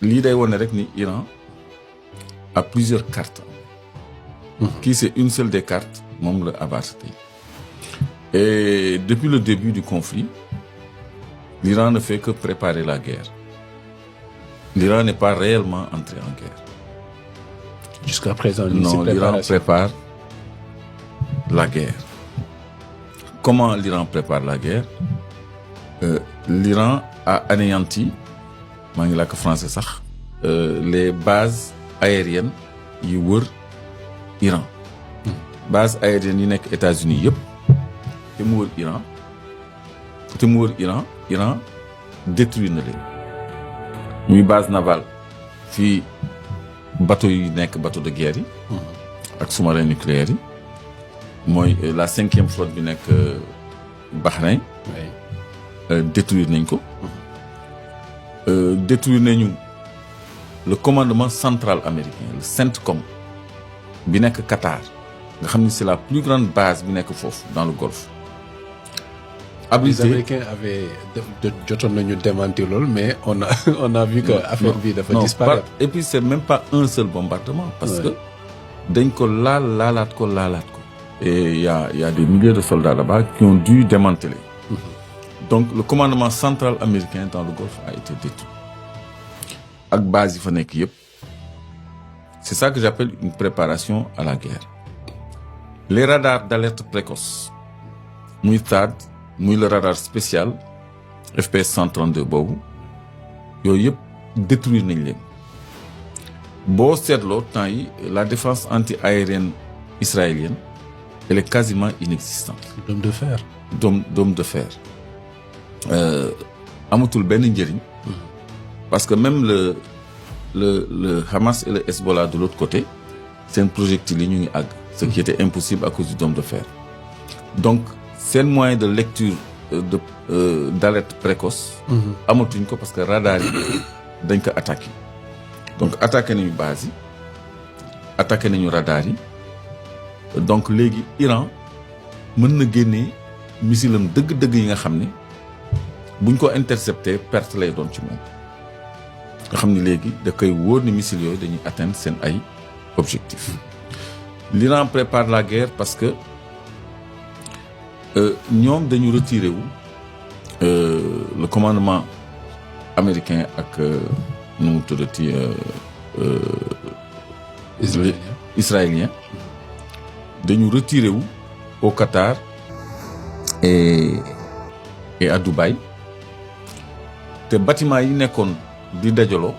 lii day wone rek ni Iran a plusieurs cartes. Qui c'est une seule des cartes moom la abattre tey. Et depuis le début du conflit, l'Iran ne fait que préparer la guerre. L'Iran n'est pas réellement entré en guerre. Jusqu'à présent, non, l'Iran prépare la guerre. Comment l'Iran prépare la guerre? L'Iran a anéanti, maa ngi làkk français sax, les bases aériennes yi wër Iran. Bases aériennes yi nekk États-Unis yëpp te mu wër Iran Iran détruit na leen. muy base navale fii bateau yi nekk bateau de guerre yi. ak sous-marin nucléaire yi. mooy la 5e flotte bi nekk Bahreïn. détruire nañ ko. détruire nañu le commandement central américain le CENTCOM bi nekk Qatar nga xam ni c'est la plus grande base bi nekk foofu dans le Golfe. Les Américains avaient jotoon nañu démentir loolu mais on a vu que affaire bi dafa disparaître. Et puis c'est même pas un seul bombardement parce que dañ ko laalaat ko. Et il y a des milliers de soldats là-bas qui ont dû démanteler. Donc le commandement central américain dans le Golfe a été détruit. Ak base yi fa nekk yëpp. C'est ça que j'appelle une préparation à la guerre. Les radars d'alerte précoce muy THAAD muy le radar spécial FPS 132 boobu yooyu yëpp détruire nañ leen. boo seetloo temps yi la défense anti-aérienne israélienne elle est quasiment inexistante. Dôme de fer. Dôme de fer. amatul benn njëriñ. parce que même le Hamas et le Hezbollah de l'autre côté seen projectiles yi ñu ngi àgg. ce qui était impossible à cause du dôme de fer. Donc seen moyen de lecture d'alerte précoce. amatuñ ko parce que radar yi dañ ko attaqué. donc attaqué nañu base yi attaqué nañu radar yi donc léegi Iran mën na génnee missile am dëgg-dëgg yi nga xam ne buñ ko intercepté perte lay doon ci moom nga xam ni léegi da koy wóor ni missile yooyu dañuy atteindre seen ay objectifs. L'Iran prépare la guerre parce que ñoom dañu retiré wu le commandement américain ak nu mu tuddati israélien dañu retiré wu au Qatar et à Dubaï te bâtiment yi nekkoon di dajaloo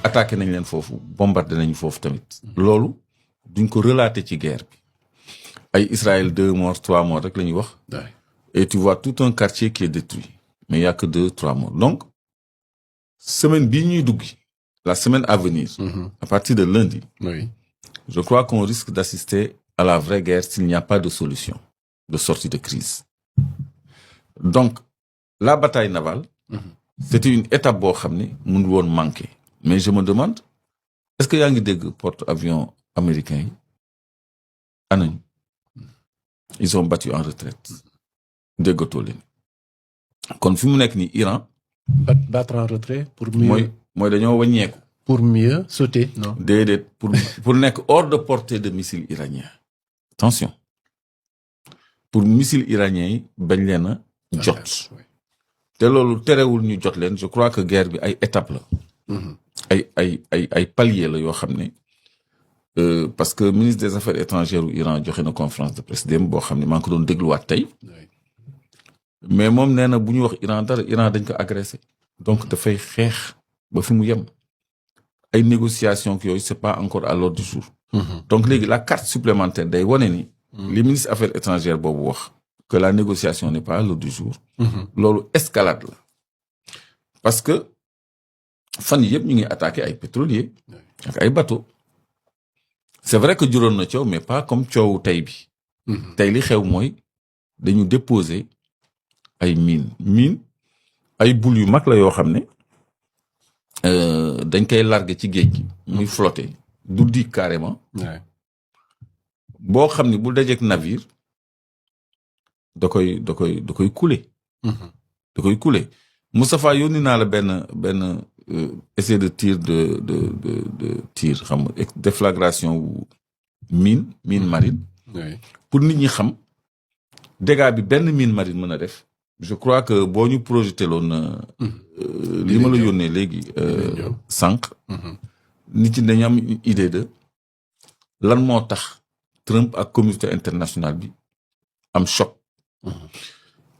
attaqué nañ leen foofu bombardé nañ foofu tamit loolu duñ ko relater ci guerre bi ay Israël 2 morts 3 morts rek la ñuy wax et tu vois tout un quartier qui est détruit mais il y a que 2 3 morts donc semaine bii ñuy dugg la semaine à venir à partir de lundi je crois qu'on risque d'assister à la vraie guerre s'il n'y a pas de solution de sortie de crise donc la bataille navale c'était une étape boo xam ne mënul woon manquer mais je me demande est-ce que yaa ngi dégg porte-avions américains yi anañu ils sont battus en retraite déggatoo leen kon fi mu nekk ni Iran battre en retrait pour mieux mooy dañoo wàññeeku pour mieux sauter non déedéet pour nekk hors de portée de missiles iraniens attention pour missiles iraniens yi bañ leen a jot te loolu terewul ñu jot leen je crois que guerre bi ay étape la ay palier la yoo xam ne parce que ministre des affaires étrangères u Iran joxe na conférence de presse dem boo xam ne maa ngi ko doon dégluwaat tey mais moom nee na bu ñu wax Iran dara Iran dañ ko agressé donc dafay xeex ba fi mu yem ay négociations yooyu c'est pas encore à l'ordre du jour donc léegi la carte supplémentaire day wane ni li ministre affaires étrangères boobu wax que la négociation n'est pas à l'ordre du jour loolu escalade la parce que fan yëpp ñu ngi attaqué ay pétroliers ak ay bateaux c'est vrai que juróon na coow mais pas comme coowu tey bi tey li xew mooy dañu déposer ay mine ay boules yu mag la yoo xam ne dañ koy larguer ci géej gi muy flotter du di carrément boo xam ne bu dajeek navire da koy couler da koy couler Moustapha yónni naa la benn essai de tir de tir xam nga déflagration wu mine marine. oui pour nit ñi xam dégâts bi benn mine marine mën a def. je crois que boo ñu projeté loon li ma la yónnee léegi sànq. nit ñi dañu am une idée de lan moo tax Trump ak communauté internationale bi am choc.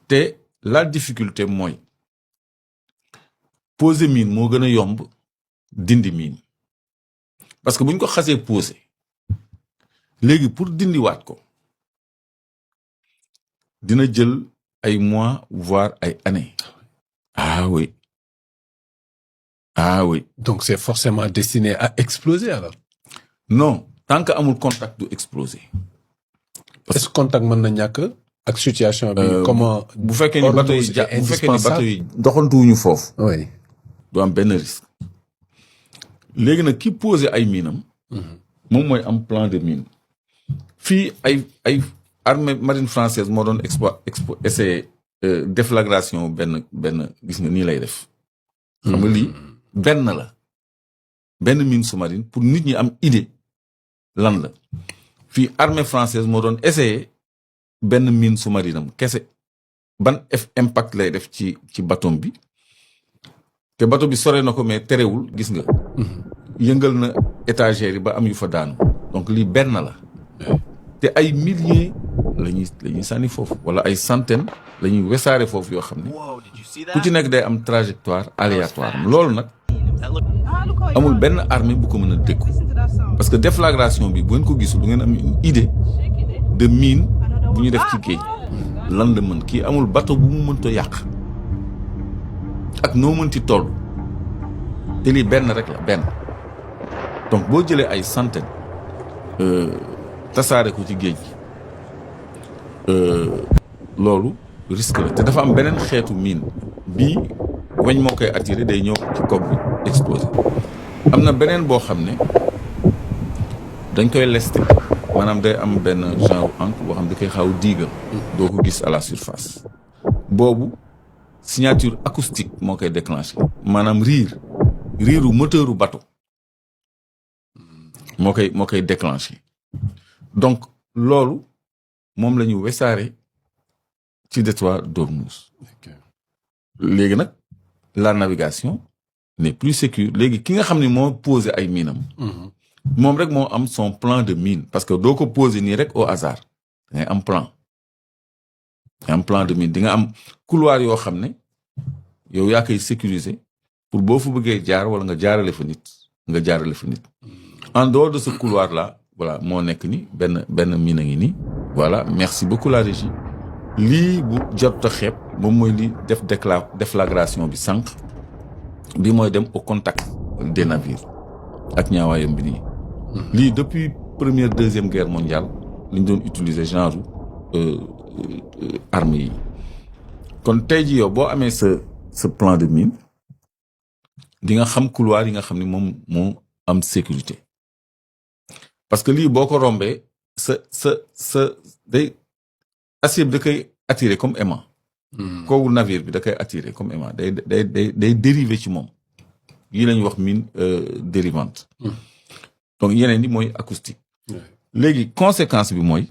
te la difficulté mooy poser mine moo gën a yomb dindi mine parce que bu ñu ko xasee poser léegi pour dindiwaat ko dina jël ay mois voire ay années. ah oui donc c'est forcément destiné à exploser alors. non tant que amul contact du exploser. est-ce que contact mën na ñàkk ak situation bi. comment bu fekkee ni bateau yi doxantuwuñu foofu. oui. du am benn risque. léegi nag ki poser ay minam. moom mooy am plan de mine. fii ay armée marine française moo doon essayer déflagration benn gis nga nii lay def. xam nga lii benn mine sous-marine pour nit ñi am idée lan la. fii armée française moo doon essayer benn mine sous-marine am kese ban impact lay def ci bateau bi te bateau bi sore na ko mais terewul gis nga. yëngal na étagères yi ba am yu fa daanu. donc lii benn la. te ay milliers la ñuy sànni foofu wala ay centaines la ñuy wesaare foofu yoo xam ne ku ci nekk day am trajectoire aléatoire loolu nag amul benn armée bu ko mën a dékku parce que déflagration bi bu ngeen ko gisul du ngeen am une idée de mine bu ñu def ci géej lan la mën kii amul bateau bu mu mënta yàq ak noo mënti toll te lii benn rek la benn donc boo jëlee ay centaines tasaare ko ci géej gi loolu risque la te dafa am beneen xeetu mine bii weñ moo koy attiré day ñëw ci coque bi explosé am na beneen boo xam ne dañ koy lester maanaam day am benn genre encre boo xam ne da koy xaw diigal doo ko gis à la surface boobu signature acoustique moo koy déclenché maanaam riiru moteuru bateau moo koy déclenché donc loolu moom la ñu wesaare ci détroit d'Ormuz. léegi nag la navigation n'est plus sécure léegi ki nga xam ne moo posé ay minam moom rek moo am son plan de mine parce que doo ko posé nii rek au hasard da ngay am plan de mine di nga am couloir yoo xam ne yow yaa koy sécuriser pour boo fa bëggee jaar wala nga jaarale fa nit en dehors de ce couloir là voilà moo nekk ni benn mine a ngi nii voilà merci beaucoup la régie lii bu jarut a xeeb moom mooy li def déflagration bi sànq bi mooy dem au contact des navires ak ñaawaayam bi nii lii depuis première deuxième guerre mondiale li ñu doon utiliser genre armes yi kon tey ji yow boo amee sa plan de mine di nga xam couloir yi nga xam ne moom moo am sécurité parce que lii boo ko rombee sa day acier bi da koy attiré comme aimant kooku navire bi da koy attiré comme aimant day dérivé ci moom yii la ñuy wax mine dérivante donc yeneen yi mooy acoustique léegi conséquence bi mooy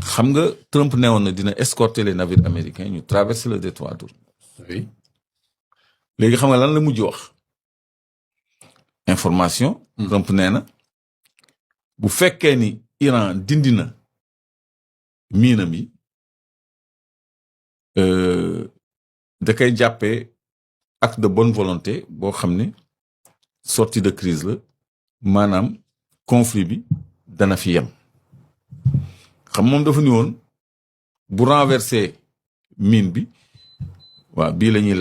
xam nga Trump newoon na dina escorter les navires américains ñu traverser le détroit d'Ormuz léegi xam nga lan la mujj wax information Trump nee na bu fekkee ni Iran dindi na miinam yi da koy jàppee acte de bonne volonté boo xam ne sortie de crise la maanaam conflit bi dana fi yem xam moom dafa ni woon bu renverser mine bi waaw bii la ñuy